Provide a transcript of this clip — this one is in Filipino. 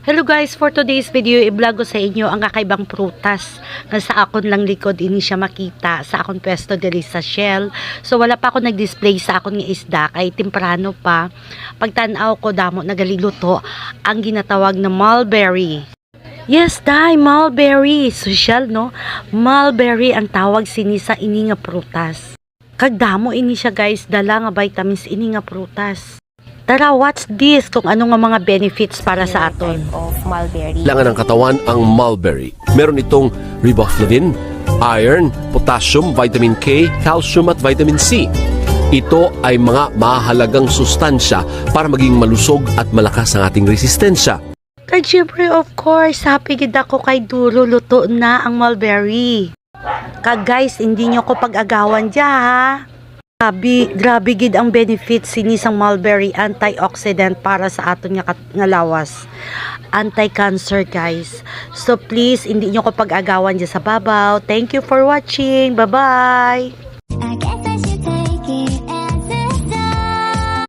Hello guys, for today's video, i-vlog ko sa inyo ang kakaibang prutas na sa akon lang likod ini siya makita sa akon pwesto diri sa Shell. So wala pa ako nag-display sa akon nga isda kay temprano pa. Pagtan-aw ko damo nagaliluto ang ginatawag na mulberry. Yes, dai, mulberry. Social, no? Mulberry ang tawag sini sa ini nga prutas. Kagdamo ini siya guys, dala nga vitamins ini nga prutas. Tara, watch this kung ano nga mga benefits para sa aton. Of mulberry. Kailangan ng katawan ang mulberry. Meron itong riboflavin, iron, potassium, vitamin K, calcium at vitamin C. Ito ay mga mahalagang sustansya para maging malusog at malakas ang ating resistensya. Kaya syempre, of course, happy gid ako kay Duro luto na ang mulberry. Kag guys, hindi nyo ko pag-agawan dya ha. Grabe gid ang benefits sini sang mulberry, antioxidant para sa aton nga lawas. Anti-cancer guys. So please, hindi nyo ko pag-agawan dyan sa babaw. Thank you for watching. Bye-bye!